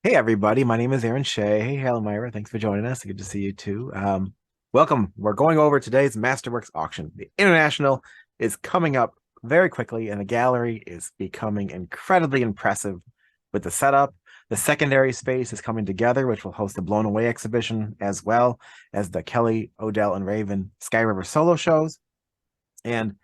Hey everybody, my name is Aaron Shea. Hey, hello Myra. Thanks for joining us. Good to see you too. Welcome. We're going over today's MasterWorks auction. The International is coming up very quickly, and the gallery is becoming incredibly impressive with the setup. The secondary space is coming together, which will host the Blown Away exhibition, as well as the Kelly, Odell, and Raven Sky River solo shows. And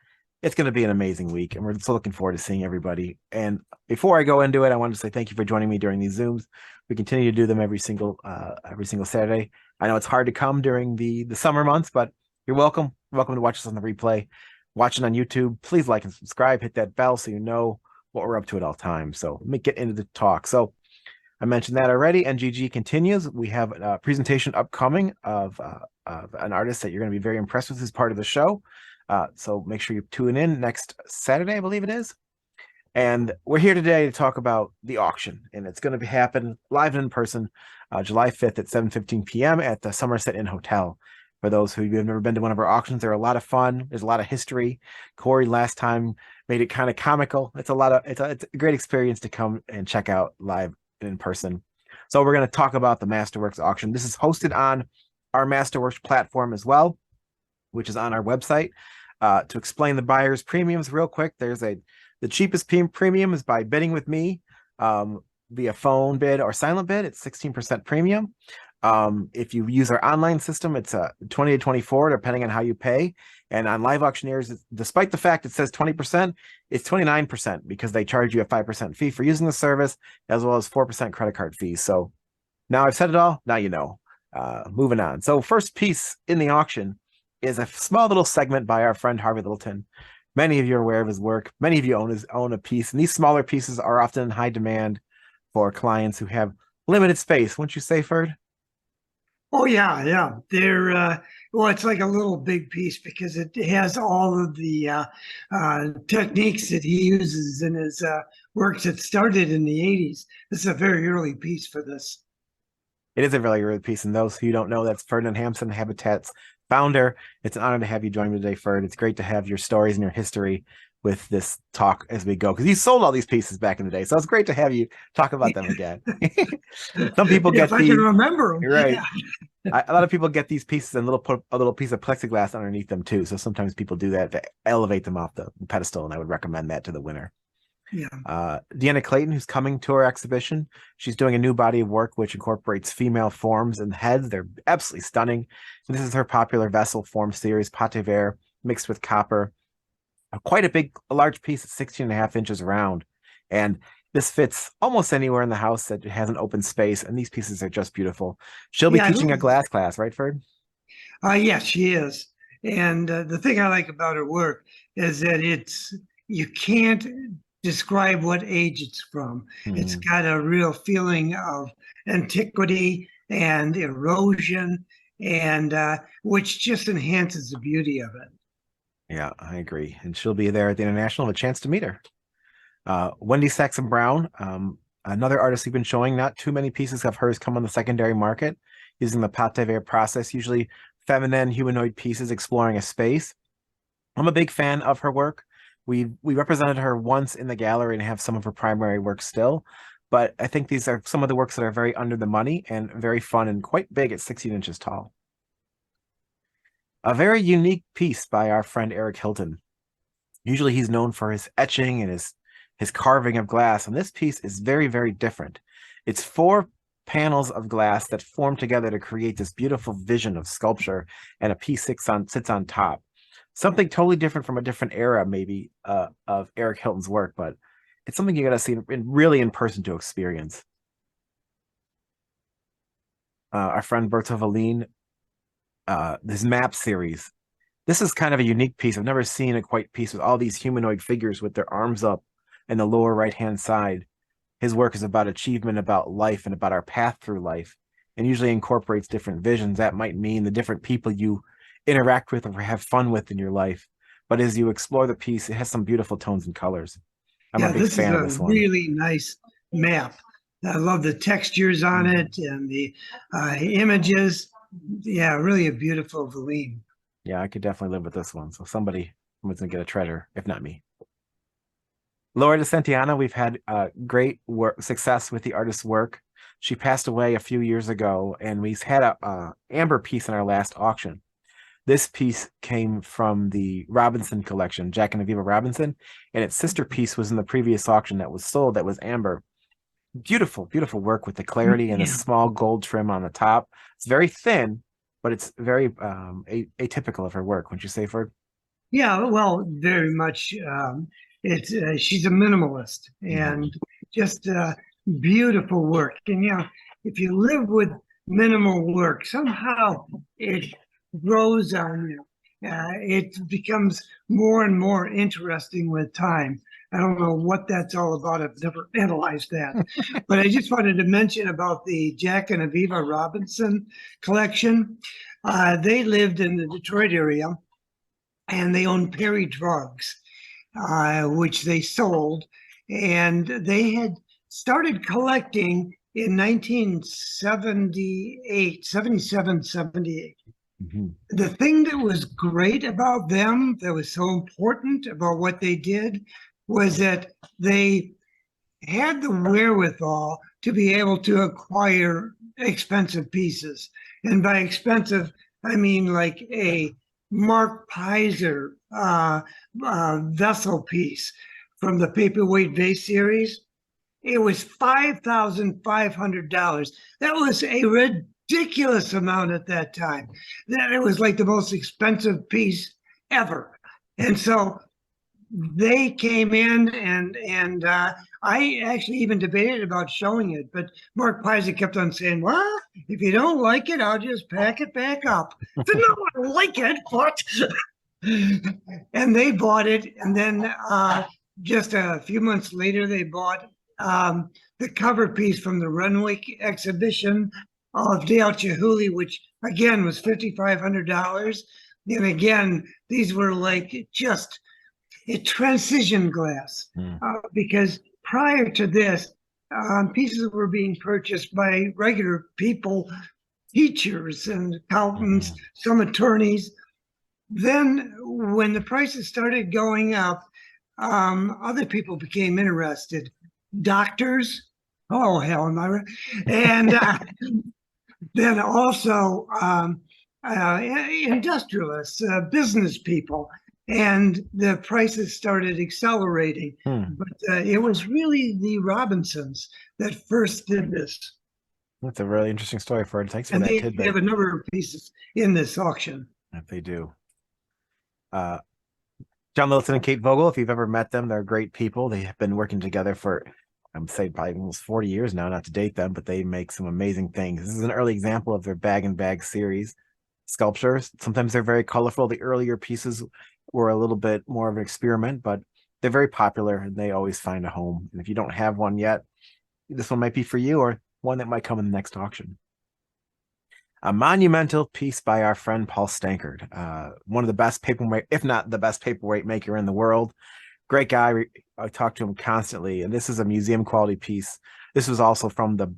it's going to be an amazing week, and we're so looking forward to seeing everybody. And before I go into it, I want to say thank you for joining me during these Zooms. We continue to do them every single Saturday. I know it's hard to come during the summer months, but you're welcome. Welcome to watch us on the replay. Watching on YouTube, please like and subscribe. Hit that bell so you know what we're up to at all times. So let me get into the talk. So I mentioned that already. NGG continues. We have a presentation upcoming of an artist that you're going to be very impressed with as part of the show. So make sure you tune in next Saturday, I believe it is. And we're here today to talk about the auction, and it's going to happen live and in person, July 5th at 7:15 p.m. at the Somerset Inn Hotel. For those who have never been to one of our auctions, they're a lot of fun. There's a lot of history. Corey last time made it kind of comical. It's a great experience to come and check out live and in person. So we're going to talk about the MasterWorks auction. This is hosted on our MasterWorks platform as well, which is on our website. To explain the buyer's premiums real quick, the cheapest premium is by bidding with me via phone bid or silent bid. It's 16% premium. If you use our online system, it's 20 to 24, depending on how you pay. And on live auctioneers, despite the fact it says 20%, it's 29% because they charge you a 5% fee for using the service, as well as 4% credit card fees. So now I've said it all. Now you know. Moving on. So first piece in the auction is a small little segment by our friend Harvey Littleton. Many of you are aware of his work. Many of you own a piece, and these smaller pieces are often in high demand for clients who have limited space. Wouldn't you say, Ferd? Oh yeah, yeah. They're well, it's like a little big piece because it has all of the techniques that he uses in his works that started in the '80s. This is a very early piece for this. It is a really good piece, and those who don't know, that's Ferdinand Hampson, Habatat's founder. It's an honor to have you join me today, Ferd. It's great to have your stories and your history with this talk as we go, because you sold all these pieces back in the day, so it's great to have you talk about them again. Some people If get I can these, remember them, you're right. yeah. A lot of people get these pieces and put a little piece of plexiglass underneath them too. So sometimes people do that to elevate them off the pedestal, and I would recommend that to the winner. Yeah. Deanna Clayton, who's coming to our exhibition, she's doing a new body of work which incorporates female forms and heads. They're absolutely stunning. This is her popular vessel form series, pate verre, mixed with copper. Quite a large piece, it's 16 and a half inches round. And this fits almost anywhere in the house that has an open space, and these pieces are just beautiful. She'll be Yeah, teaching a glass class, right, Ferd? yes, she is. And the thing I like about her work is that you can't describe what age it's from. It's Hmm. got a real feeling of antiquity and erosion, and which just enhances the beauty of it. Yeah, I agree. And she'll be there at the International, a chance to meet her. Wendy Saxon Brown, another artist we've been showing. Not too many pieces of hers come on the secondary market using the pate verre process, usually feminine humanoid pieces exploring a space. I'm a big fan of her work. We represented her once in the gallery and have some of her primary work still, but I think these are some of the works that are very under the money and very fun and quite big at 16 inches tall. A very unique piece by our friend Eric Hilton. Usually he's known for his etching and his carving of glass, and this piece is very, very different. It's four panels of glass that form together to create this beautiful vision of sculpture, and a piece sits on top. Something totally different from a different era, maybe, of Eric Hilton's work, but it's something you got to see really in person to experience. Our friend Berto Valine, this map series. This is kind of a unique piece. I've never seen a quite piece with all these humanoid figures with their arms up in the lower right-hand side. His work is about achievement, about life, and about our path through life, and usually incorporates different visions. That might mean the different people you interact with or have fun with in your life. But as you explore the piece, it has some beautiful tones and colors. I'm a Yeah, big this is fan of a this one. really nice map. I love the textures on Mhm. it and the images. Yeah, really a beautiful Valine. Yeah, I could definitely live with this one. So someone's gonna get a treasure, if not me. Laura De Santillana, we've had great success with the artist's work. She passed away a few years ago, and we had a amber piece in our last auction. This piece came from the Robinson collection, Jack and Aviva Robinson, and its sister piece was in the previous auction that was sold that was amber. Beautiful, beautiful work with the clarity and the Yeah. small gold trim on the top. It's very thin, but it's very atypical of her work, wouldn't you say, Ford? Yeah, well, very much. It's she's a minimalist and Mhm. just beautiful work. And if you live with minimal work, somehow it grows on you. It becomes more and more interesting with time. I don't know what that's all about. I've never analyzed that, but I just wanted to mention about the Jack and Aviva Robinson collection. They lived in the Detroit area and they owned Perry Drugs, which they sold. And they had started collecting in 1978, 77, 78. Mhm. The thing that was great about them, that was so important about what they did, was that they had the wherewithal to be able to acquire expensive pieces. And by expensive, I mean like a Mark Pizer vessel piece from the Paperweight Vase series. It was $5,500. That was a ridiculous amount at that time. That it was like the most expensive piece ever. And so they came in and I actually even debated about showing it, but Mark Pizer kept on saying, "Well, if you don't like it, I'll just pack it back up." I said, "No, I like it, but." And they bought it, and then just a few months later, they bought the cover piece from the Renwick exhibition of Dale Chihuly, which again was $5,500. And again, these were like just a transition glass Mm. because prior to this, pieces were being purchased by regular people, teachers and accountants, Mhm. some attorneys. Then, when the prices started going up, other people became interested. Doctors, oh hell, am I right? And then also industrialists, business people, and the prices started accelerating. Hmm. But it was really the Robinsons that first did this, That's a really interesting story, Ford. Thanks for and that they tidbit. have a number of pieces in this auction. If they do. Uh, John Littleton and Kate Vogel, if you've ever met them, they're great people. They have been working together for, I'm saying, probably almost 40 years now, not to date them, but they make some amazing things. This is an early example of their bag and bag series sculptures. Sometimes they're very colorful. The earlier pieces were a little bit more of an experiment, but they're very popular and they always find a home. And if you don't have one yet, this one might be for you or one that might come in the next auction. A monumental piece by our friend Paul Stankard, one of the best paperweight, if not the best paperweight maker in the world. Great guy. I talk to him constantly, and this is a museum quality piece. This was also from the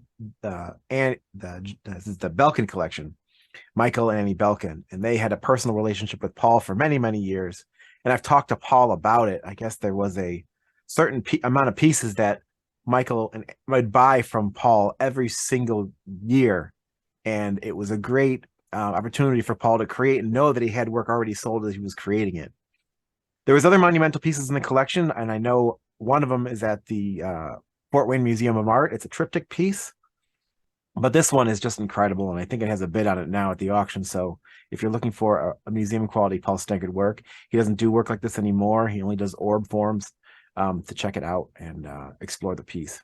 Belkin collection, Michael and Annie Belkin, and they had a personal relationship with Paul for many, many years. And I've talked to Paul about it. I guess there was a certain amount of pieces that Michael and would buy from Paul every single year, and it was a great opportunity for Paul to create and know that he had work already sold as he was creating it. There was other monumental pieces in the collection, and I know one of them is at the Fort Wayne Museum of Art. It's a triptych piece, but this one is just incredible, and I think it has a bid on it now at the auction. So if you're looking for a museum quality Paul Stankard work, he doesn't do work like this anymore. He only does orb forms. To check it out and explore the piece.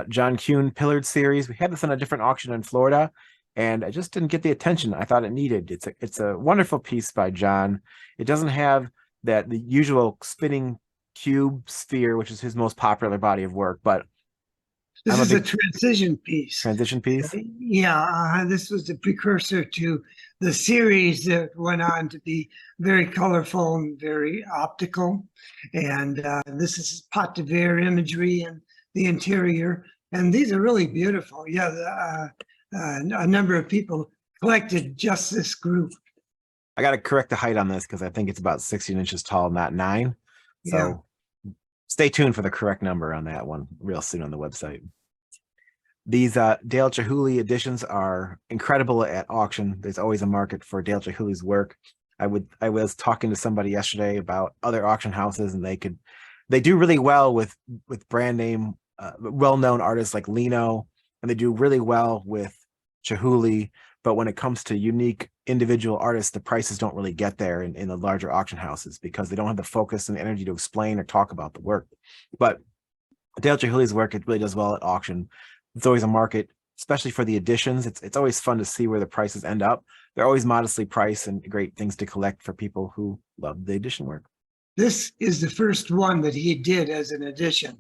John Kuhn Pillared series. We had this in a different auction in Florida, and I just didn't get the attention I thought it needed. It's a wonderful piece by John. It doesn't have the usual spinning cube sphere, which is his most popular body of work, but This I'm a is a big transition piece. transition piece. Yeah, this was the precursor to the series that went on to be very colorful and very optical. And this is pot de verre imagery and the interior. And these are really beautiful. Yeah, a number of people collected just this group. I got to correct the height on this because I think it's about 16 inches tall, not 9. Yeah. So stay tuned for the correct number on that one real soon on the website. These Dale Chihuly editions are incredible at auction. There's always a market for Dale Chihuly's work. I was talking to somebody yesterday about other auction houses, and they do really well with brand name well-known artists like Lino, and they do really well with Chihuly. But when it comes to unique individual artists, the prices don't really get there in the larger auction houses because they don't have the focus and energy to explain or talk about the work. But Dale Chihuly's work, it really does well at auction. It's always a market, especially for the editions. It's always fun to see where the prices end up. They're always modestly priced and great things to collect for people who love the edition work. This is the first one that he did as an edition.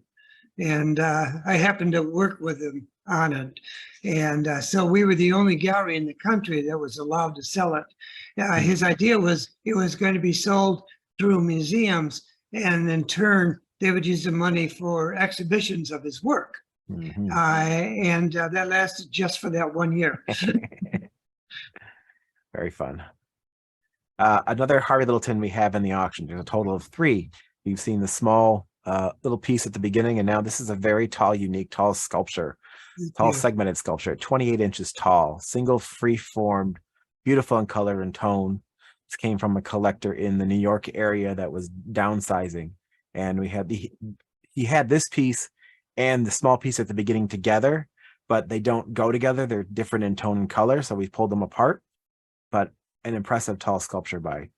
And I happened to work with him on it. And so we were the only gallery in the country that was allowed to sell it. His idea was it was going to be sold through museums, and in turn, they would use the money for exhibitions of his work. Mm-hmm. And that lasted just for that 1 year. Very fun. Another Harvey Littleton we have in the auction. There's a total of 3. You've seen the small little piece at the beginning, and now this is a very tall, unique, tall sculpture, tall segmented sculpture, 28 inches tall, single free-formed, beautiful in color and tone. This came from a collector in the New York area that was downsizing, and we had he had this piece and the small piece at the beginning together, but they don't go together. They're different in tone and color, so we pulled them apart. But an impressive tall sculpture by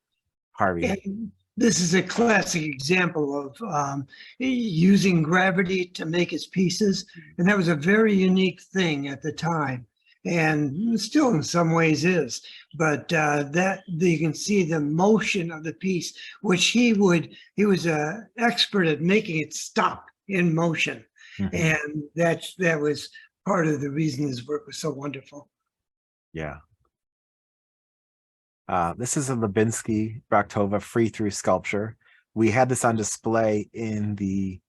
Harvey. And this is a classic example of using gravity to make his pieces. And that was a very unique thing at the time, and still in some ways is. But that you can see the motion of the piece, which he was an expert at making it stop in motion. Mm-hmm. And that was part of the reason his work was so wonderful. Yeah. This is a Lubinsky-Brachtova free-through sculpture. We had this on display in the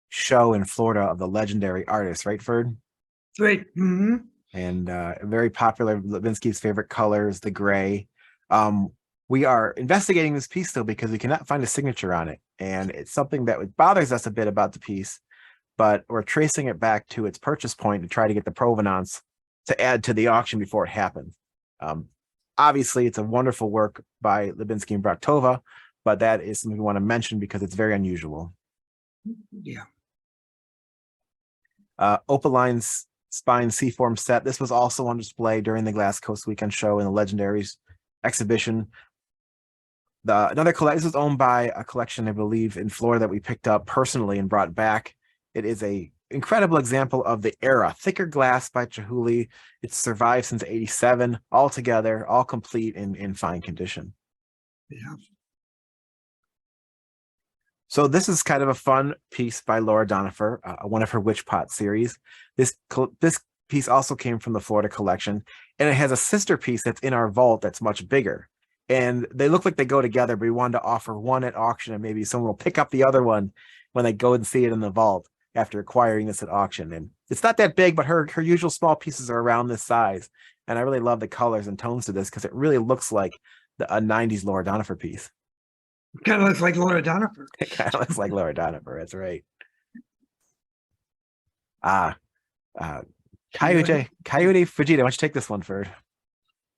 show in Florida of the legendary artist, right, Ferd? Right. Mm-hmm. And very popular. Lubinsky's favorite color is the gray. We are investigating this piece, though, because we cannot find a signature on it. And it's something that bothers us a bit about the piece, but we're tracing it back to its purchase point to try to get the provenance to add to the auction before it happens. Obviously, it's a wonderful work by Lubinsky and Brachtova, but that is something we want to mention because it's very unusual. Yeah. Opaline's Spine C-form set. This was also on display during the Glass Coast Weekend show in the Legendaries exhibition. This is owned by a collection, I believe, in Florida that we picked up personally and brought back. It is a incredible example of the era. Thicker glass by Chihuly. It's survived since '87, all together, all complete in fine condition. Yeah. So this is kind of a fun piece by Laura Donifer, one of her Witch Pot series. This piece also came from the Florida collection, and it has a sister piece that's in our vault that's much bigger. And they look like they go together, but we wanted to offer one at auction, and maybe someone will pick up the other one when they go and see it in the vault after acquiring this at auction. And it's not that big, but her usual small pieces are around this size. And I really love the colors and tones to this because it really looks like a 90s Laura Donifer piece. Kind of looks like Laura Donifer. It kind of looks like Laura Donifer. That's right. Coyote Fujita. Why don't you take this one, Ferd?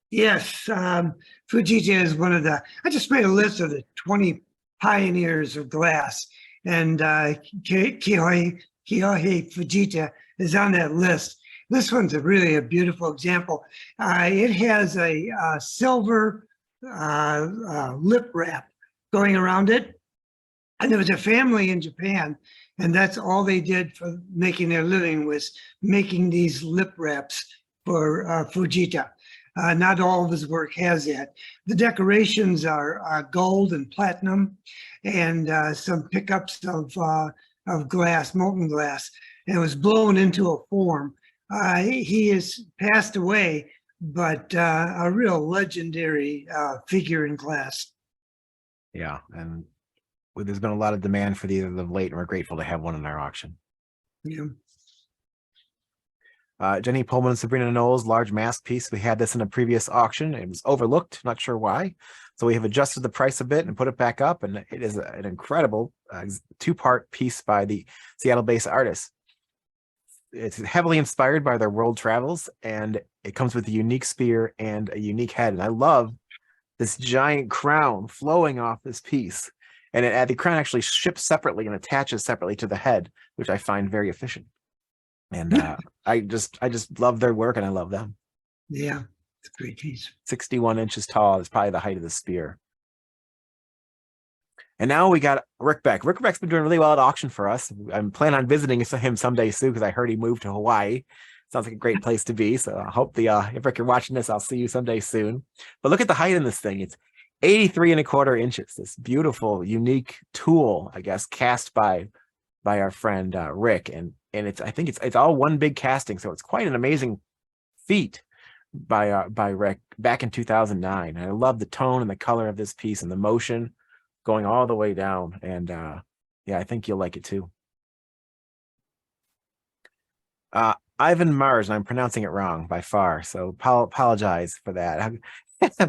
Yes, Fujita is one of I just made a list of the 20 pioneers of glass, and Kyohei Fujita is on that list. This one's really a beautiful example. It has a silver lip wrap going around it. And there was a family in Japan, and that's all they did for making their living was making these lip wraps for Fujita. Not all of his work has that. The decorations are gold and platinum, and some pickups of glass, molten glass. And it was blown into a form. He has passed away, but a real legendary figure in glass. Yeah, and there's been a lot of demand for these of late, and we're grateful to have one in our auction. Yeah. Jenny Pullman and Sabrina Knowles, large mask piece. We had this in a previous auction. It was overlooked, not sure why. So we have adjusted the price a bit and put it back up, and it is an incredible 2-part piece by the Seattle-based artist. it's heavily inspired by their world travels, and it comes with a unique spear and a unique head. And I love this giant crown flowing off this piece. And the crown actually ships separately and attaches separately to the head, which I find very efficient. And I just love their work, and I love them. Yeah, it's a great piece. 61 inches tall is probably the height of the spear. And now we got Rick Beck. Rick Beck's been doing really well at auction for us. I'm planning on visiting him someday soon because I heard he moved to Hawaii. Sounds like a great place to be. So I hope if Rick, you're watching this, I'll see you someday soon. But look at the height in this thing. It's 83 1/4 inches. This beautiful, unique tool, I guess, cast by our friend Rick. And I think it's all one big casting. So it's quite an amazing feat by Rick back in 2009. And I love the tone and the color of this piece and the motion going all the way down. And yeah, I think you'll like it too. Ivan Marsh, and I'm pronouncing it wrong by far, so apologize for that.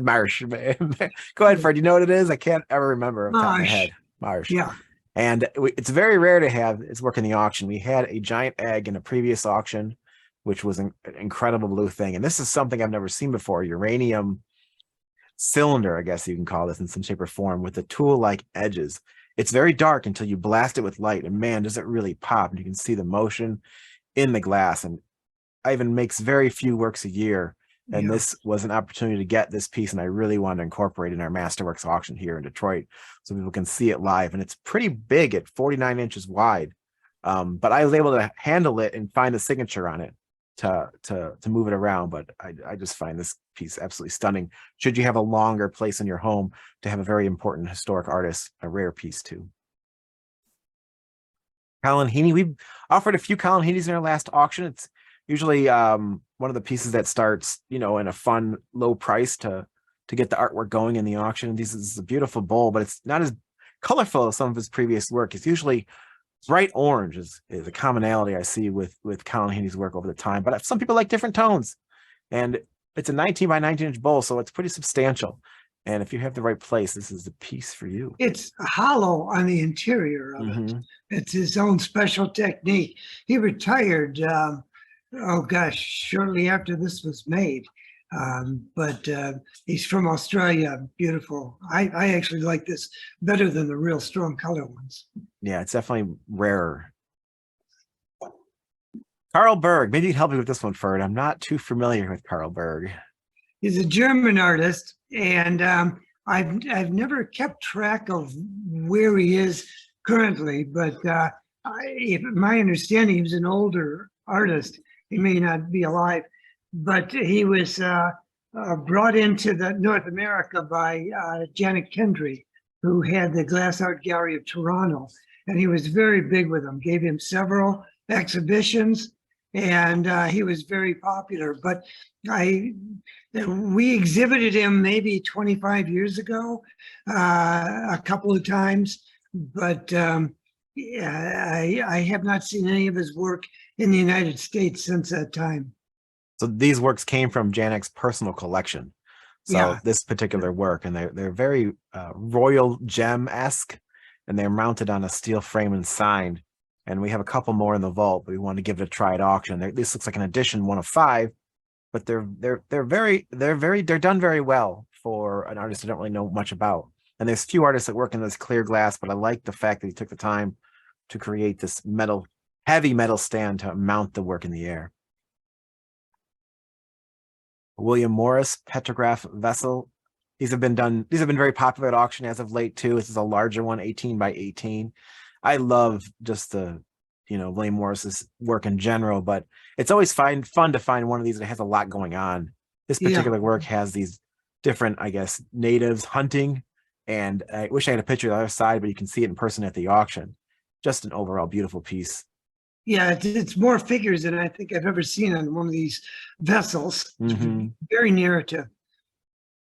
Marsh. Go ahead, Fred. You know what it is? I can't ever remember off the top of my head. Marsh. Yeah. And it's very rare to have its work in the auction. We had a giant egg in a previous auction, which was an incredible blue thing. And this is something I've never seen before. Uranium cylinder, I guess you can call this in some shape or form, with the tool-like edges. It's very dark until you blast it with light, and man, does it really pop. And you can see the motion in the glass. And Ivan makes very few works a year, and this was an opportunity to get this piece, and I really wanted to incorporate it in our MasterWorks auction here in Detroit so people can see it live. And it's pretty big at 49 inches wide, but I was able to handle it and find the signature on it to move it around. But I just find this piece absolutely stunning. Should you have a longer place in your home to have a very important historic artist, a rare piece too. Colin Heaney. We've offered a few Colin Heaneys in our last auction. It's usually one of the pieces that starts, in a fun low price to get the artwork going in the auction. This is a beautiful bowl, but it's not as colorful as some of his previous work. It's usually bright orange is a commonality I see with Colin Heaney's work over the time. But some people like different tones, and it's a 19 by 19 inch bowl, so it's pretty substantial. And if you have the right place, this is the piece for you. It's hollow on the interior of it. It's his own special technique. He retired, oh gosh, shortly after this was made. But he's from Australia. Beautiful. I actually like this better than the real strong color ones. Yeah, it's definitely rarer. Carl Berg. Maybe you can help me with this one, Ferd. I'm not too familiar with Carl Berg. He's a German artist, and I've never kept track of where he is currently, but my understanding, he was an older artist. He may not be alive, but he was brought into North America by Janet Kendry, who had the Glass Art Gallery of Toronto, and he was very big with them, gave him several exhibitions, and he was very popular. But we exhibited him maybe 25 years ago, a couple of times, but I have not seen any of his work in the United States since that time. So these works came from Janek's personal collection. So this particular work, and they're very royal gem-esque, and they're mounted on a steel frame and signed. And we have a couple more in the vault, but we want to give it a try at auction. This looks like an edition 1 of 5, but they're done very well for an artist I don't really know much about. And there's few artists that work in this clear glass, but I like the fact that he took the time to create this heavy metal stand to mount the work in the air. William Morris petrograph vessel. These have been very popular at auction as of late too. This is a larger one, 18 by 18. I love just the, William Morris's work in general, but it's always fun to find one of these that has a lot going on. This particular work has these different, I guess, natives hunting, and I wish I had a picture of the other side, but you can see it in person at the auction. Just an overall beautiful piece. Yeah, it's more figures than I think I've ever seen on one of these vessels. Very narrative.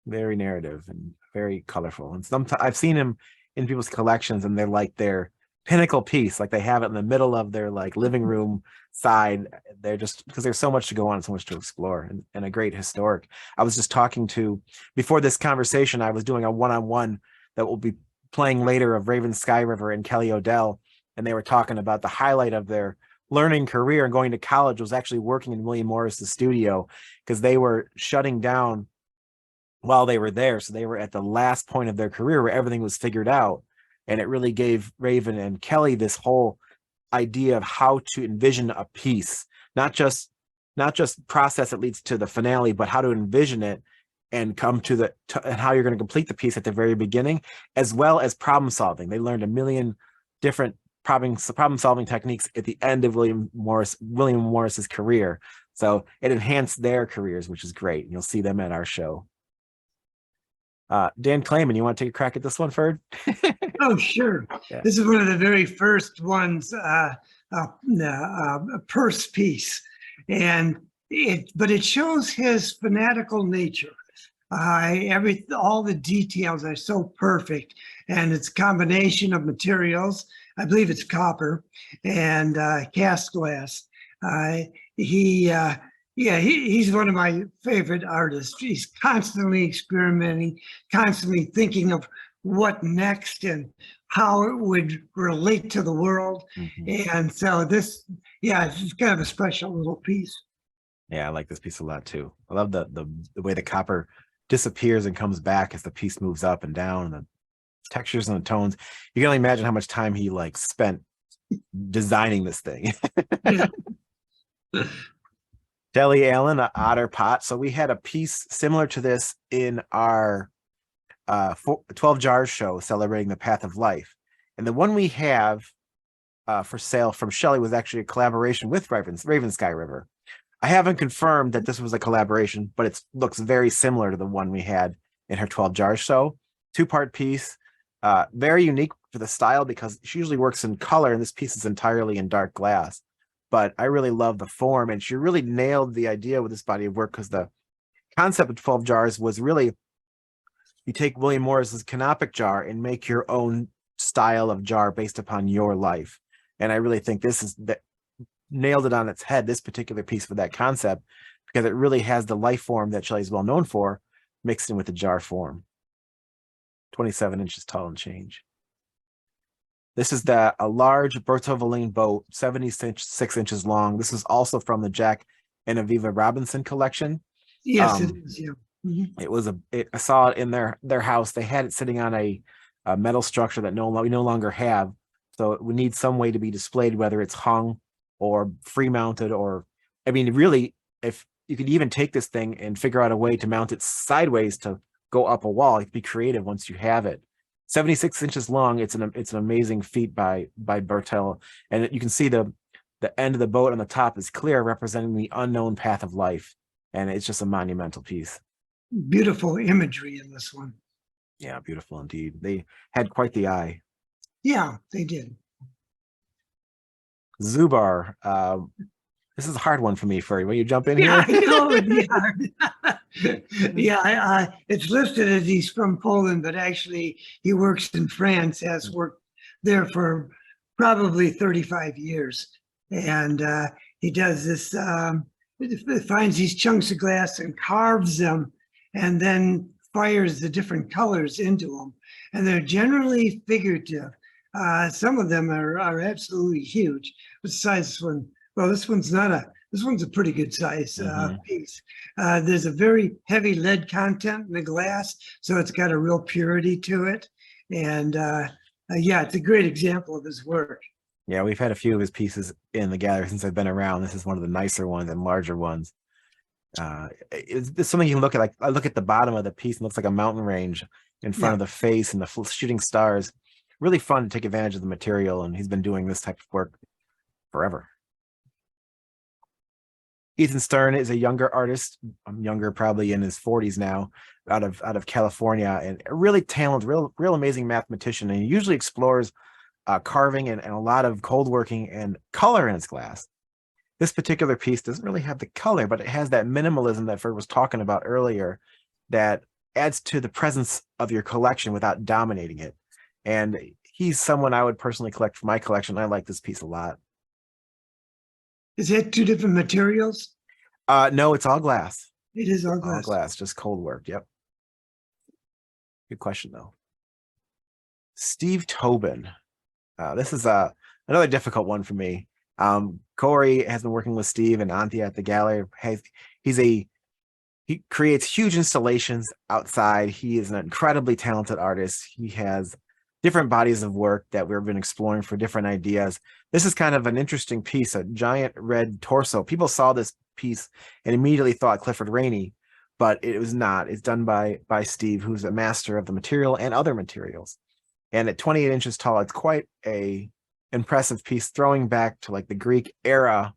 Very narrative and very colorful. And sometimes I've seen him in people's collections, and they're like their pinnacle piece, like they have it in the middle of their living room side. They're just, because there's so much to go on, so much to explore, and a great historic. I was just talking to, before this conversation, I was doing a one-on-one that will be playing later of Raven Sky River and Kelly Odell, and they were talking about the highlight of their learning career and going to college was actually working in William Morris's studio, because they were shutting down while they were there. So they were at the last point of their career where everything was figured out. And it really gave Raven and Kelly this whole idea of how to envision a piece, not just process that leads to the finale, but how to envision it and come to and how you're going to complete the piece at the very beginning, as well as problem solving. They learned a million different problem solving techniques at the end of William Morris's career. So it enhanced their careers, which is great. You'll see them at our show. Dan Clayman, you want to take a crack at this one, Ferd? Oh, sure. Yeah. This is one of the very first ones, a purse piece, but it shows his fanatical nature. All the details are so perfect, and it's a combination of materials. I believe it's copper and cast glass. He's one of my favorite artists. He's constantly experimenting, constantly thinking of what next and how it would relate to the world. Mm-hmm. And so it's kind of a special little piece. Yeah, I like this piece a lot too. I love the way the copper disappears and comes back as the piece moves up and down, and the textures and the tones. You can only imagine how much time he spent designing this thing. Yeah. Deli Allen, Otter Pot. So we had a piece similar to this in our 12 Jars show celebrating the path of life. And the one we have for sale from Shelley was actually a collaboration with Raven Sky River. I haven't confirmed that this was a collaboration, but it looks very similar to the one we had in her 12 Jars show. 2-part piece, very unique for the style because she usually works in color, and this piece is entirely in dark glass. But I really love the form, and she really nailed the idea with this body of work, because the concept of 12 Jars was really, you take William Morris's canopic jar and make your own style of jar based upon your life. And I really think nailed it on its head, this particular piece with that concept, because it really has the life form that Shelley's well known for mixed in with the jar form. 27 inches tall and change. This is a large Bertovaline boat, 76 inches long. This is also from the Jack and Aviva Robinson collection. Yes, it is. Yeah. Mm-hmm. I saw it in their house. They had it sitting on a metal structure that we no longer have. So we need some way to be displayed, whether it's hung or free mounted, or, I mean, really, if you could even take this thing and figure out a way to mount it sideways to go up a wall, you could be creative once you have it. 76 inches long. It's an amazing feat by Bertel. And you can see the end of the boat on the top is clear, representing the unknown path of life. And it's just a monumental piece. Beautiful imagery in this one. Yeah, beautiful indeed. They had quite the eye. Yeah, they did. Zubar. This is a hard one for me, Furry. Will you jump in Yeah, here? I know it'd be hard. Yeah, it's listed as he's from Poland, but actually he works in France, has worked there for probably 35 years. And he does this, finds these chunks of glass and carves them, and then fires the different colors into them. And they're generally figurative. Some of them are absolutely huge. Besides this one, well, this one's a pretty good size piece. There's a very heavy lead content in the glass, so it's got a real purity to it. And yeah, it's a great example of his work. Yeah, we've had a few of his pieces in the gallery since I've been around. This is one of the nicer ones and larger ones. It's something you can look at. Like, I look at the bottom of the piece and it looks like a mountain range in front of the face and the shooting stars. Really fun to take advantage of the material, and he's been doing this type of work forever. Ethan Stern is a younger artist. I'm younger, probably in his 40s now, out of California, and a really talented, real amazing mathematician. And he usually explores carving and a lot of cold working and color in his glass. This particular piece doesn't really have the color, but it has that minimalism that Ferd was talking about earlier that adds to the presence of your collection without dominating it. And he's someone I would personally collect for my collection. I like this piece a lot. Is that two different materials? No, it's all glass. It is all glass. All glass, just cold work. Yep. Good question, though. Steve Tobin. This is another difficult one for me. Corey has been working with Steve and Anthea at the gallery. He's a he creates huge installations outside. He is an incredibly talented artist. He has different bodies of work that we've been exploring for different ideas. This is kind of an interesting piece, a giant red torso. People saw this piece and immediately thought Clifford Rainey, but it was not. It's done by Steve, who's a master of the material and other materials. And at 28 inches tall, it's quite a impressive piece, throwing back to like the Greek era,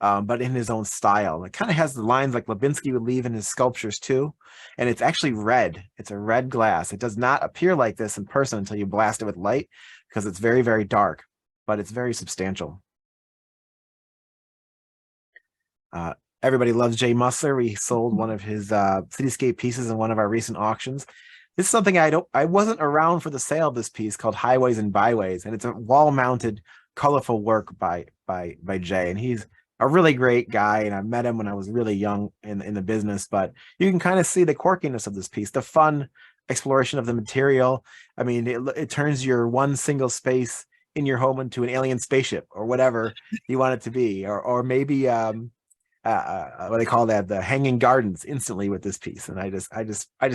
but in his own style. It kind of has the lines like Lebinsky would leave in his sculptures too. And it's actually red. It's a red glass. It does not appear like this in person until you blast it with light because it's very, very dark, but it's very substantial. Everybody loves Jay Musler. We sold one of his cityscape pieces in one of our recent auctions. This is something I wasn't around for the sale of this piece called Highways and Byways, and it's a wall-mounted, colorful work by Jay, and he's a really great guy, and I met him when I was really young in the business. But you can kind of see the quirkiness of this piece, the fun exploration of the material. I mean, it turns your one single space in your home into an alien spaceship or whatever you want it to be, or maybe what they call that, the hanging gardens instantly with this piece. And I just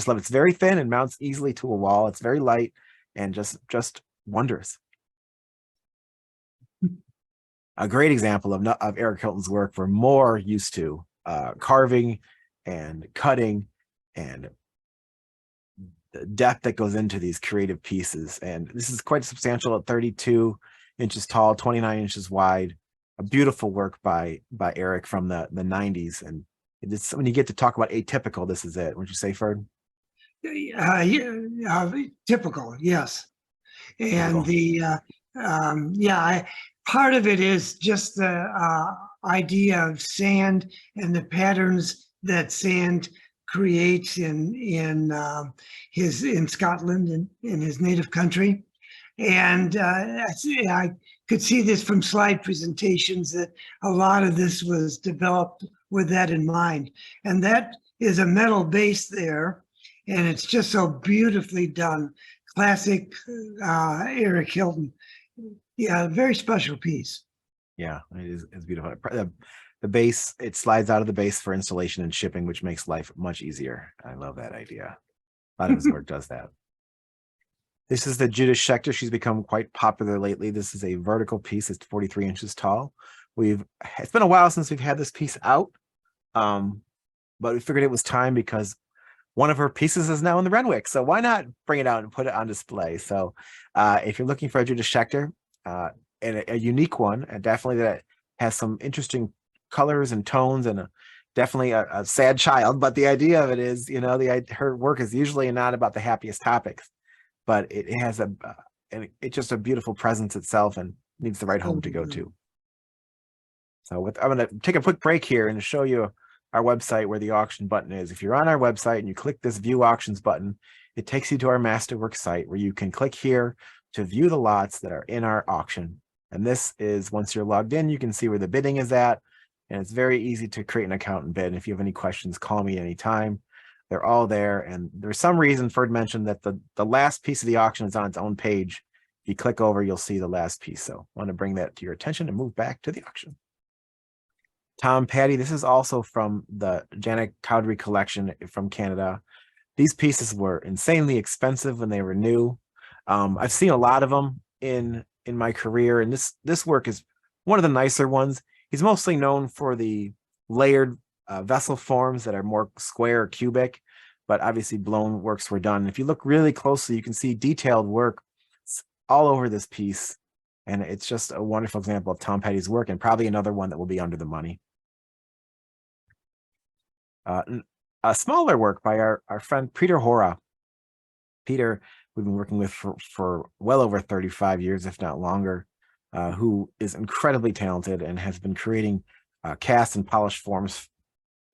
love it. It's very thin and mounts easily to a wall. It's very light and just wondrous. A great example of Eric Hilton's work. We're more used to carving and cutting and the depth that goes into these creative pieces. And this is quite substantial at 32 inches tall, 29 inches wide. A beautiful work by Eric from the 90s. And it's, when you get to talk about atypical, this is it. Would you say, Ferd? Typical, yes. And Typical. part of it is just the idea of sand and the patterns that sand creates in Scotland and in his native country. And I could see this from slide presentations that a lot of this was developed with that in mind. And that is a metal base there, and it's just so beautifully done. Classic Eric Hilton. Yeah, very special piece. Yeah, it's beautiful. The base, it slides out of the base for installation and shipping, which makes life much easier. I love that idea. A lot of his work does that. This is the Judith Schechter. She's become quite popular lately. This is a vertical piece. It's 43 inches tall. It's been a while since we've had this piece out, but we figured it was time because one of her pieces is now in the Renwick. So why not bring it out and put it on display? So if you're looking for a Judith Schechter, and a unique one, and definitely that has some interesting colors and tones, and definitely a sad child. But the idea of it is, her work is usually not about the happiest topics, but it has it's just a beautiful presence itself and needs the right home to go to. So I'm going to take a quick break here and show you our website where the auction button is. If you're on our website and you click this view auctions button, it takes you to our MasterWorks site where you can click here to view the lots that are in our auction. And this is, once you're logged in, you can see where the bidding is at. And it's very easy to create an account and bid. And if you have any questions, call me anytime. They're all there. And there's some reason Ferd mentioned that the last piece of the auction is on its own page. If you click over, you'll see the last piece. So I want to bring that to your attention and move back to the auction. Tom Patty, this is also from the Janet Cowdery collection from Canada. These pieces were insanely expensive when they were new. I've seen a lot of them in my career, and this work is one of the nicer ones. He's mostly known for the layered vessel forms that are more square or cubic, but obviously blown works were done. If you look really closely, you can see detailed work all over this piece, and it's just a wonderful example of Tom Petty's work, and probably another one that will be under the money. A smaller work by our friend Peter Hora. Peter, we've been working with for well over 35 years, if not longer, who is incredibly talented and has been creating cast and polished forms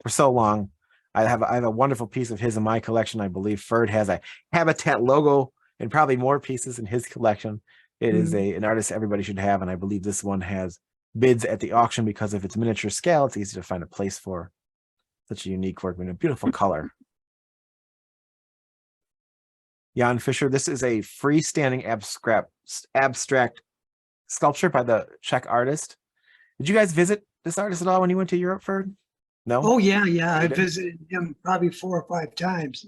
for so long. I have a wonderful piece of his in my collection. I believe Ferd has a Habatat logo and probably more pieces in his collection. It is an artist everybody should have, and I believe this one has bids at the auction because of its miniature scale. It's easy to find a place for. Such a unique work and a beautiful color. Jan Fischer, this is a freestanding abstract sculpture by the Czech artist. Did you guys visit this artist at all when you went to Europe, Ferd? No? Oh yeah, yeah. I David? visited him probably 4 or 5 times.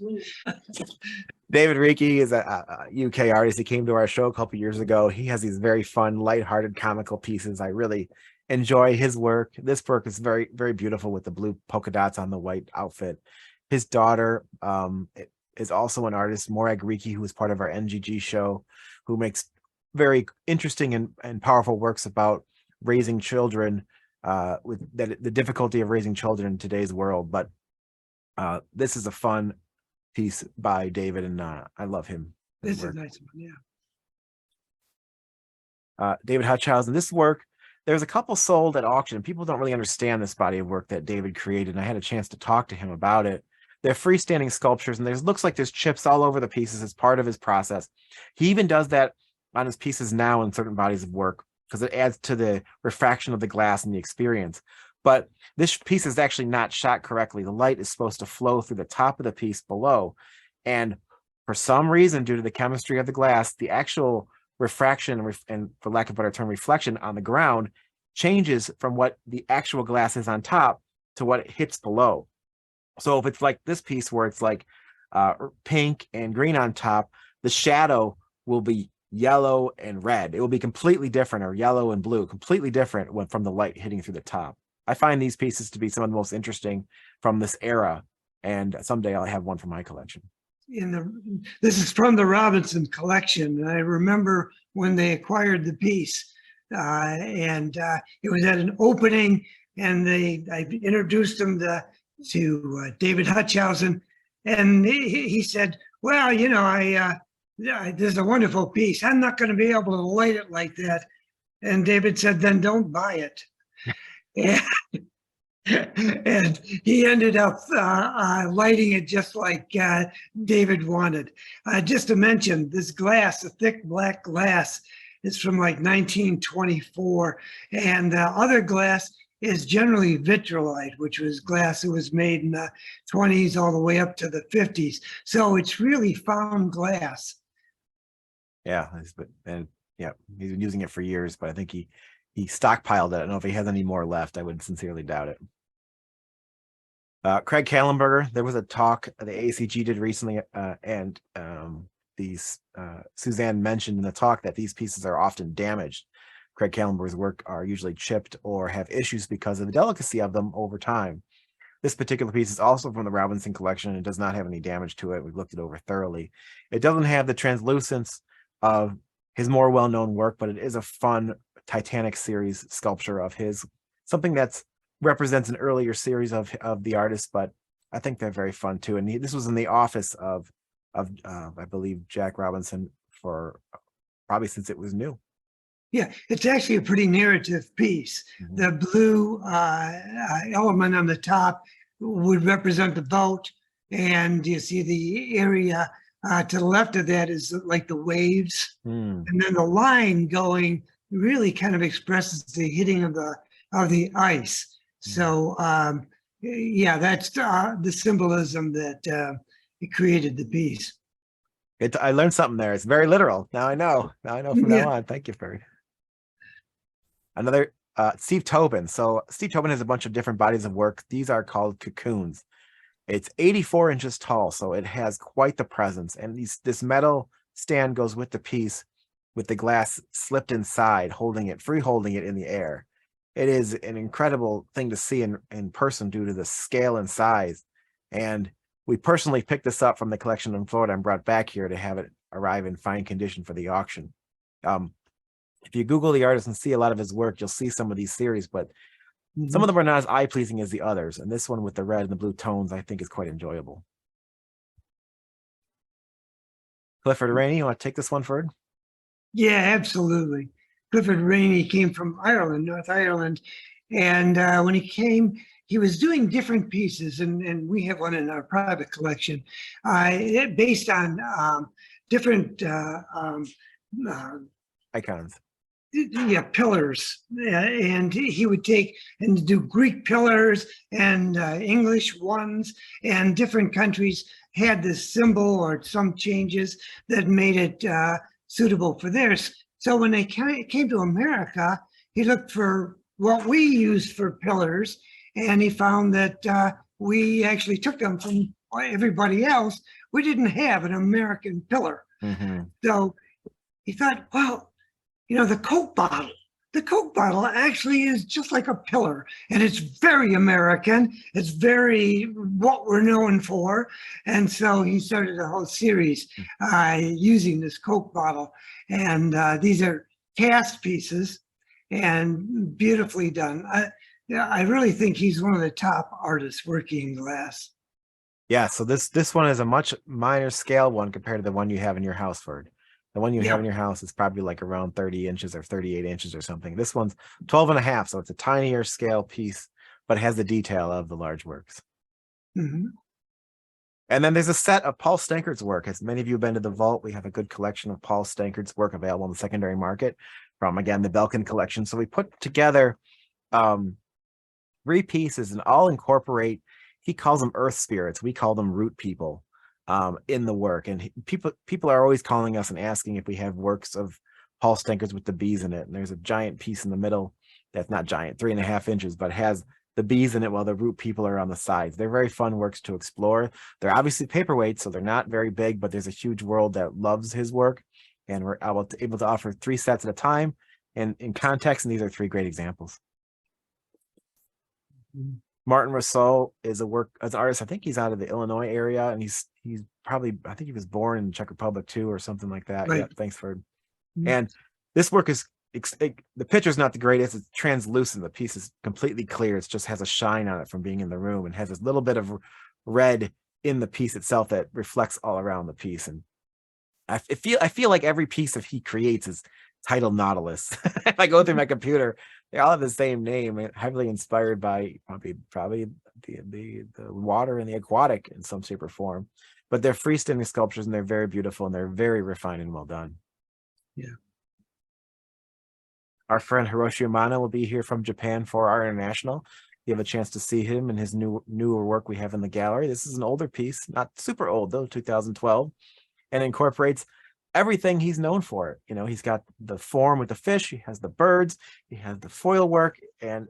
David Riki is a UK artist. He came to our show a couple years ago. He has these very fun, lighthearted, comical pieces. I really enjoy his work. This work is very, very beautiful with the blue polka dots on the white outfit. His daughter is also an artist, Morag Riki, who is part of our NGG show, who makes very interesting and powerful works about raising children, with the difficulty of raising children in today's world. But this is a fun piece by David, and I love him. This is a nice one, yeah. David Hutchhausen. This work, there's a couple sold at auction. People don't really understand this body of work that David created, and I had a chance to talk to him about it. They're freestanding sculptures, and there's looks like there's chips all over the pieces as part of his process. He even does that on his pieces now in certain bodies of work because it adds to the refraction of the glass and the experience. But this piece is actually not shot correctly. The light is supposed to flow through the top of the piece below. And for some reason, due to the chemistry of the glass, the actual refraction and, for lack of a better term, reflection on the ground changes from what the actual glass is on top to what it hits below. So if it's like this piece where it's like pink and green on top, the shadow will be yellow and red. It will be completely different, or yellow and blue, completely different when from the light hitting through the top. I find these pieces to be some of the most interesting from this era, and someday I'll have one for my collection. This is from the Robinson collection. And I remember when they acquired the piece, and it was at an opening, and I introduced them to David Hutchhausen, and he said, "Well, you know, this is a wonderful piece. I'm not going to be able to light it like that." And David said, "Then don't buy it." And he ended up lighting it just like David wanted. Just to mention, this glass, the thick black glass, is from like 1924, and other glass is generally vitrolite, which was glass that was made in the 20s all the way up to the 50s. So it's really found glass. Yeah, and yeah, he's been using it for years, but I think he stockpiled it. I don't know if he has any more left. I would sincerely doubt it. Craig Kallenberger, there was a talk the ACG did recently, and Suzanne mentioned in the talk that these pieces are often damaged. Craig Kallenberger's work are usually chipped or have issues because of the delicacy of them over time. This particular piece is also from the Robinson collection and does not have any damage to it. We've looked it over thoroughly. It doesn't have the translucence of his more well-known work, but it is a fun Titanic series sculpture of his, something that's represents an earlier series of the artist, but I think they're very fun too. And this was in the office of I believe Jack Robinson for probably since it was new. Yeah, it's actually a pretty narrative piece. Mm-hmm. The blue element on the top would represent the boat, and you see the area to the left of that is like the waves, and then the line going really kind of expresses the hitting of the ice. So yeah, that's the symbolism that it created the piece. I learned something there. It's very literal. Now I know from now on. Thank you, Ferd. Another Steve Tobin. So Steve Tobin has a bunch of different bodies of work. These are called cocoons. It's 84 inches tall, so it has quite the presence. And this metal stand goes with the piece, with the glass slipped inside, free holding it in the air. It is an incredible thing to see in person due to the scale and size. And we personally picked this up from the collection in Florida and brought back here to have it arrive in fine condition for the auction. If you Google the artist and see a lot of his work, you'll see some of these series, but some of them are not as eye-pleasing as the others. And this one with the red and the blue tones, I think, is quite enjoyable. Clifford Rainey, you want to take this one, Ferd? Yeah, absolutely. Clifford Rainey came from Ireland, North Ireland. And when he came, he was doing different pieces, and we have one in our private collection, based on different icons. Yeah, pillars. And he would take and do Greek pillars and English ones, and different countries had this symbol or some changes that made it suitable for theirs. So when they came to America, he looked for what we used for pillars, and he found that we actually took them from everybody else. We didn't have an American pillar. Mm-hmm. So he thought, well, the Coke bottle. The Coke bottle actually is just like a pillar, and it's very American. It's very what we're known for. And so he started a whole series using this Coke bottle. And these are cast pieces and beautifully done. I really think he's one of the top artists working in glass. Yeah, so this one is a much minor scale one compared to the one you have in your house, Ferd. The one you have Yeah. in your house is probably like around 30 inches or 38 inches or something. This one's 12 and a half, so it's a tinier scale piece, but it has the detail of the large works. Mhm. And then there's a set of Paul Stanker's work. As many of you have been to the vault, we have a good collection of Paul Stanker's work available in the secondary market from, again, the Belkin collection. So we put together 3 pieces and all incorporate, he calls them earth spirits. We call them root people in the work. And people are always calling us and asking if we have works of Paul Stanker's with the bees in it. And there's a giant piece in the middle that's not giant, 3.5 inches, but has the bees in it while the root people are on the sides. They're very fun works to explore. They're obviously paperweights, so they're not very big, but there's a huge world that loves his work. And we're able to offer 3 sets at a time and in context. And these are 3 great examples. Martin Rousseau is an artist. I think he's out of the Illinois area, and he's probably, I think he was born in the Czech Republic too, or something like that. Right. Yeah, thanks for. And this work is the picture's not the greatest. It's translucent. The piece is completely clear. It just has a shine on it from being in the room, and has this little bit of red in the piece itself that reflects all around the piece. And I feel like every piece of he creates is titled Nautilus. If I go through my computer, they all have the same name, heavily inspired by probably the water and the aquatic in some shape or form. But they're freestanding sculptures, and they're very beautiful, and they're very refined and well done. Yeah. Our friend Hiroshi Amano will be here from Japan for our international. You have a chance to see him and his newer work we have in the gallery. This is an older piece, not super old though, 2012, and incorporates everything he's known for. He's got the form with the fish, he has the birds, he has the foil work, and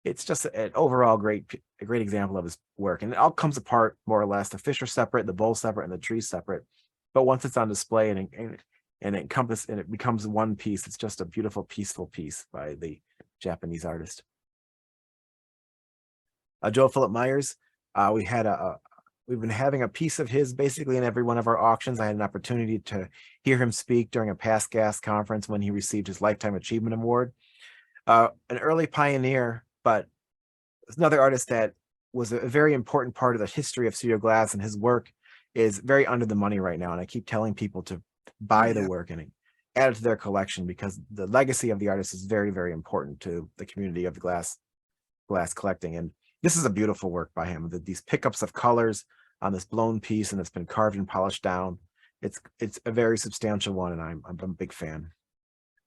it's just an overall a great example of his work. And it all comes apart more or less. The fish are separate, the bowl separate, and the trees separate. But once it's on display and it becomes one piece, it's just a beautiful, peaceful piece by the Japanese artist. Joe Philip Myers, we've been having a piece of his basically in every one of our auctions. I had an opportunity to hear him speak during a past gas conference when he received his Lifetime Achievement Award. An early pioneer, but another artist that was a very important part of the history of studio glass, and his work is very under the money right now. And I keep telling people to buy the work and add it to their collection, because the legacy of the artist is very, very important to the community of glass collecting. And this is a beautiful work by him. These pickups of colors on this blown piece, and it's been carved and polished down. It's a very substantial one, and I'm a big fan.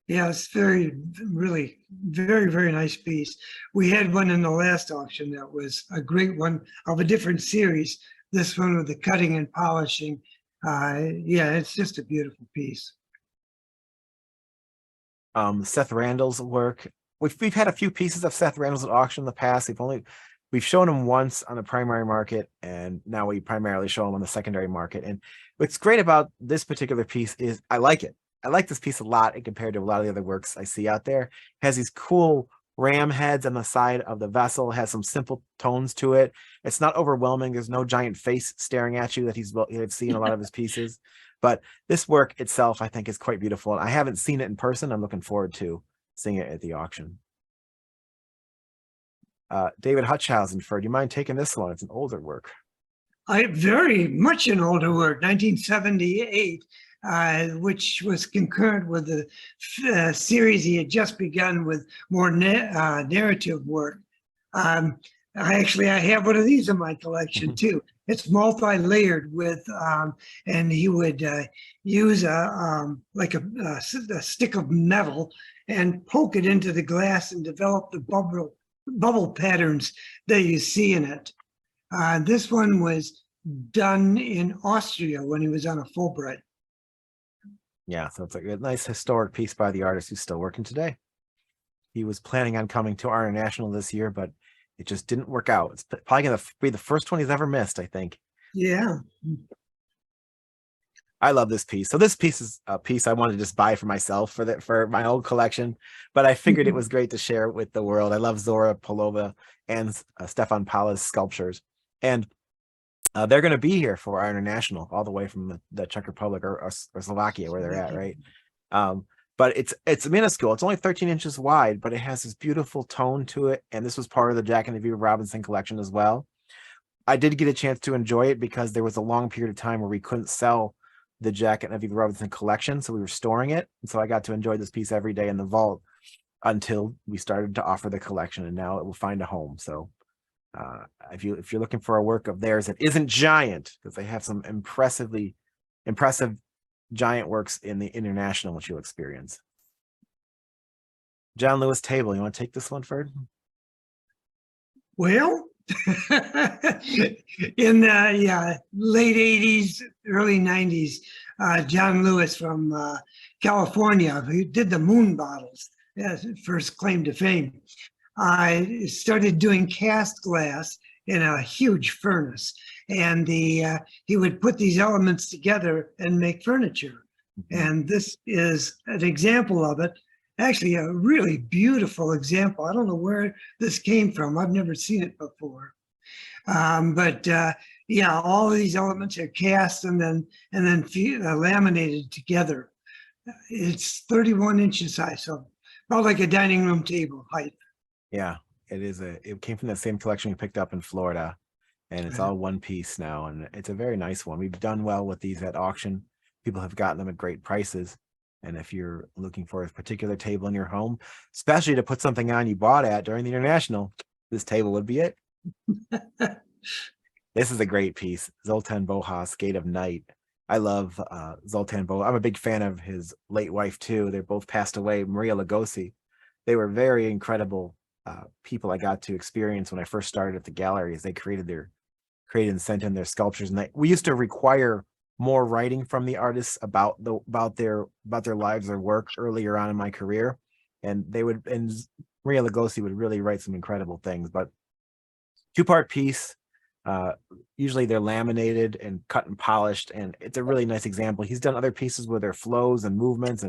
Yeah, it's really very, very nice piece. We had one in the last auction that was a great one of a different series. This one with the cutting and polishing. Yeah, it's just a beautiful piece. Seth Randall's work. We've had a few pieces of Seth Randall's at auction in the past. We've shown him once on the primary market, and now we primarily show him on the secondary market. And what's great about this particular piece is I like it. I like this piece a lot compared to a lot of the other works I see out there. It has these cool ram heads on the side of the vessel, has some simple tones to it. It's not overwhelming. There's no giant face staring at you that you've seen a lot of his pieces. But this work itself, I think, is quite beautiful. And I haven't seen it in person. I'm looking forward to seeing it at the auction. David Hutchhausen, do you mind taking this one? It's an older work. Very much an older work, 1978, which was concurrent with the series he had just begun with more narrative work. I have one of these in my collection too. It's multi-layered with, and he would use a stick of metal and poke it into the glass and develop the bubble patterns that you see in it. This one was done in Austria when he was on a Fulbright. Yeah, so it's a nice historic piece by the artist who's still working today. he was planning on coming to our international this year, but it just didn't work out. It's probably going to be the first one he's ever missed, I think. Yeah. I love this piece. So this piece is a piece I wanted to just buy for myself for my old collection, but I figured it was great to share with the world. I love Zora Polova and Stefan Pala's sculptures, and they're going to be here for our international, all the way from the Czech Republic or Slovakia, where they're at, right? But it's minuscule. It's only 13 inches wide, but it has this beautiful tone to it. And this was part of the Jack and Aviva Robinson collection as well. I did get a chance to enjoy it because there was a long period of time where we couldn't sell the Jack and Aviva Robinson collection, so we were storing it. And so I got to enjoy this piece every day in the vault until we started to offer the collection, and now it will find a home. So if you're looking for a work of theirs that isn't giant, because they have some impressive giant works in the international, which you'll experience. John Lewis table. You want to take this one, Ferd? Well, in the late 80s, early 90s, John Lewis from California, who did the moon bottles, first claim to fame, I started doing cast glass in a huge furnace, and he would put these elements together and make furniture. And this is an example of it. Actually, a really beautiful example. I don't know where this came from. I've never seen it before. But yeah, all of these elements are cast and then laminated together. It's 31 inches high, so about like a dining room table height. Yeah, it came from the same collection we picked up in Florida, and it's all one piece now, and it's a very nice one. We've done well with these at auction. People have gotten them at great prices. And if you're looking for a particular table in your home, especially to put something on you bought at during the international, this table would be it. This is a great piece. Zoltán Bohas, Gate of Night. I love Zoltán Bohas. I'm a big fan of his late wife too. They both passed away, Maria Lugosi. They were very incredible people I got to experience when I first started at the galleries. They created and sent in their sculptures, and we used to require more writing from the artists about their lives or work earlier on in my career, and Maria Lugosi would really write some incredible things. But two-part piece, usually they're laminated and cut and polished, and it's a really nice example. He's done other pieces where there are flows and movements,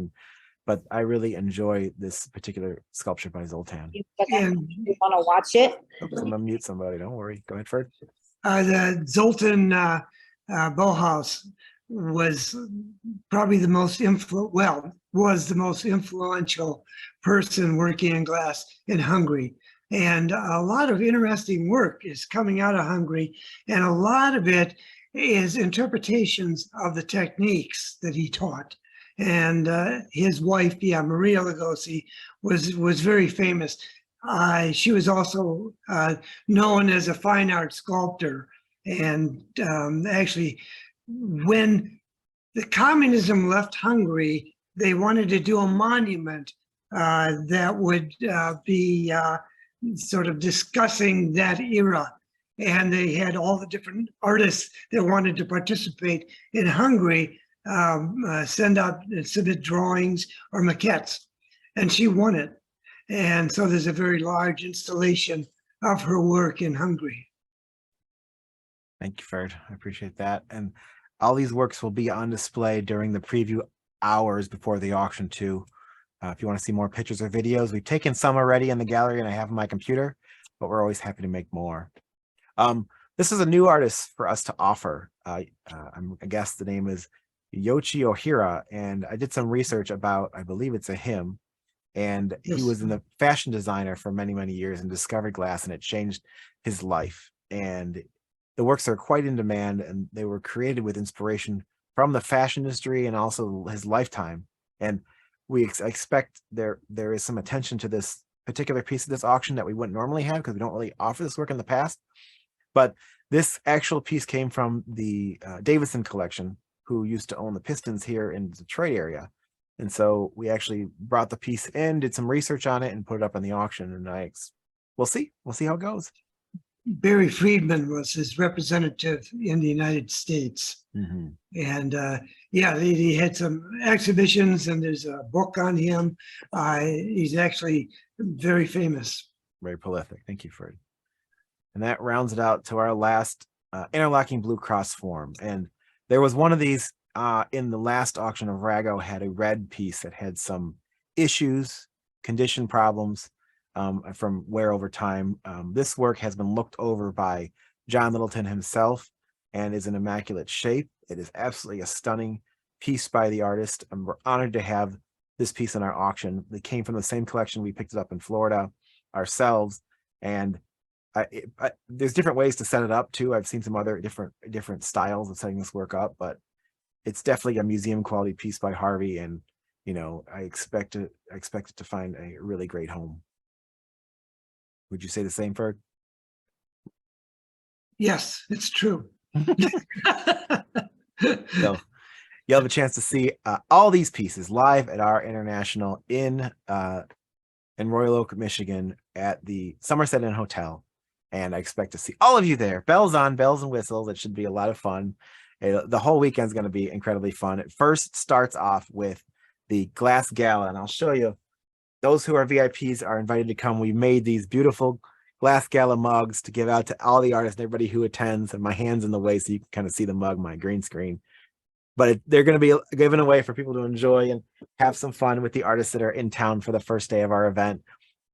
but I really enjoy this particular sculpture by Zoltán. You want to watch it? Oops, I'm gonna mute somebody. Don't worry. Go ahead, Ferd. The Zoltán Bohas was probably the most influential person working in glass in Hungary. And a lot of interesting work is coming out of Hungary, and a lot of it is interpretations of the techniques that he taught. And his wife, Maria Lugosi, was very famous. She was also known as a fine art sculptor. And actually, when the communism left Hungary, they wanted to do a monument that would be sort of discussing that era. And they had all the different artists that wanted to participate in Hungary submit drawings or maquettes, and she won it. And so there's a very large installation of her work in Hungary. Thank you, Ferd. I appreciate that. And all these works will be on display during the preview hours before the auction too. If you want to see more pictures or videos, we've taken some already in the gallery and I have on my computer, but we're always happy to make more. This is a new artist for us to offer. I guess the name is Yoichi Ohira, and I did some research about, I believe it's a him, and he was in the fashion designer for many, many years and discovered glass, and it changed his life. And the works are quite in demand, and they were created with inspiration from the fashion industry and also his lifetime. And we expect there is some attention to this particular piece of this auction that we wouldn't normally have, because we don't really offer this work in the past. But this actual piece came from the Davidson collection, who used to own the Pistons here in the Detroit area. And so we actually brought the piece in, did some research on it, and put it up on the auction. And we'll see how it goes. Barry Friedman was his representative in the United States. Mm-hmm. And yeah, he had some exhibitions, and there's a book on him. He's actually very famous. Very prolific. Thank you, Fred. And that rounds it out to our last interlocking Blue Cross form. And there was one of these in the last auction of Rago had a red piece that had some issues, condition problems from wear over time. This work has been looked over by John Littleton himself and is in immaculate shape. It is absolutely a stunning piece by the artist, and we're honored to have this piece in our auction. It came from the same collection. We picked it up in Florida ourselves, and there's different ways to set it up too. I've seen some other different styles of setting this work up, but it's definitely a museum quality piece by Harvey, and I expect it to find a really great home. Would you say the same, Ferg? Yes, it's true. So you'll have a chance to see all these pieces live at our international in Royal Oak, Michigan, at the Somerset Inn Hotel. And I expect to see all of you there. Bells on, bells and whistles. It should be a lot of fun. The whole weekend is going to be incredibly fun. It first starts off with the glass gala, and I'll show you. Those who are VIPs are invited to come. We made these beautiful glass gala mugs to give out to all the artists and everybody who attends, and my hand's in the way so you can kind of see the mug, my green screen. But they're going to be given away for people to enjoy and have some fun with the artists that are in town for the first day of our event.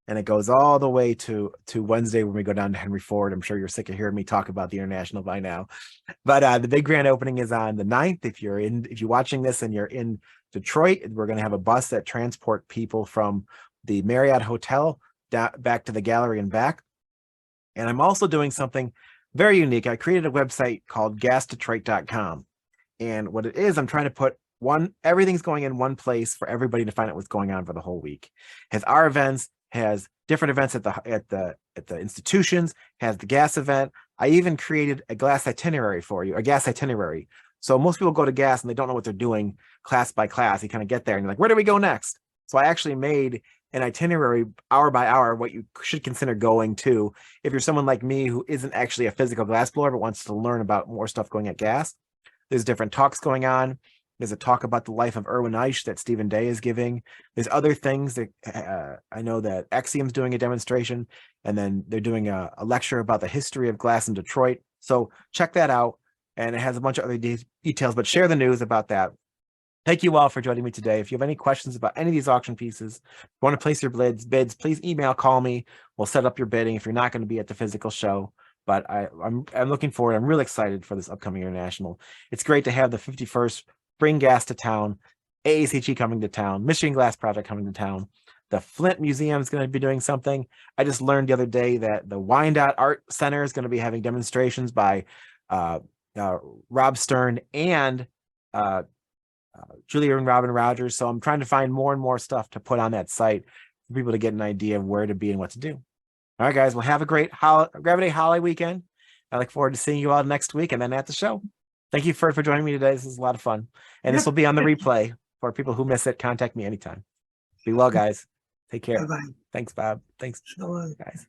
And it goes all the way to Wednesday when we go down to Henry Ford. I'm sure you're sick of hearing me talk about the International by now. But the big grand opening is on the 9th. If you're watching this and you're in Detroit, we're going to have a bus that transport people from the Marriott Hotel back to the gallery and back. And I'm also doing something very unique. I created a website called gasdetroit.com. And what it is, I'm trying to put everything's going in one place for everybody to find out what's going on for the whole week. Has our events, has different events at the institutions, has the gas event. I even created a gas itinerary for you, a gas itinerary. So most people go to gas and they don't know what they're doing class by class. You kind of get there and you're like, where do we go next? So I actually made an itinerary hour by hour, what you should consider going to if you're someone like me who isn't actually a physical glass blower but wants to learn about more stuff going at gas. There's different talks going on. There's a talk about the life of Irwin Eisch that Stephen Day is giving. There's other things that I know that Axiom's doing a demonstration, and then they're doing a lecture about the history of glass in Detroit. So check that out. And it has a bunch of other details, but share the news about that. Thank you all for joining me today. If you have any questions about any of these auction pieces, want to place your bids, please email, call me. We'll set up your bidding if you're not going to be at the physical show. But I'm looking forward. I'm really excited for this upcoming international. It's great to have the 51st Bring Gas to Town, AACG coming to town, Michigan Glass Project coming to town. The Flint Museum is going to be doing something. I just learned the other day that the Wyandotte Art Center is going to be having demonstrations by Rob Stern and Julia and Robin Rogers. So I'm trying to find more and more stuff to put on that site for people to get an idea of where to be and what to do. All right, guys, well, have a great Gravity Holiday weekend. I look forward to seeing you all next week and then at the show. Thank you for joining me today. This is a lot of fun. And this will be on the replay for people who miss it. Contact me anytime. Be well, guys. Take care. Bye-bye. Thanks, Bob. Thanks, So, guys.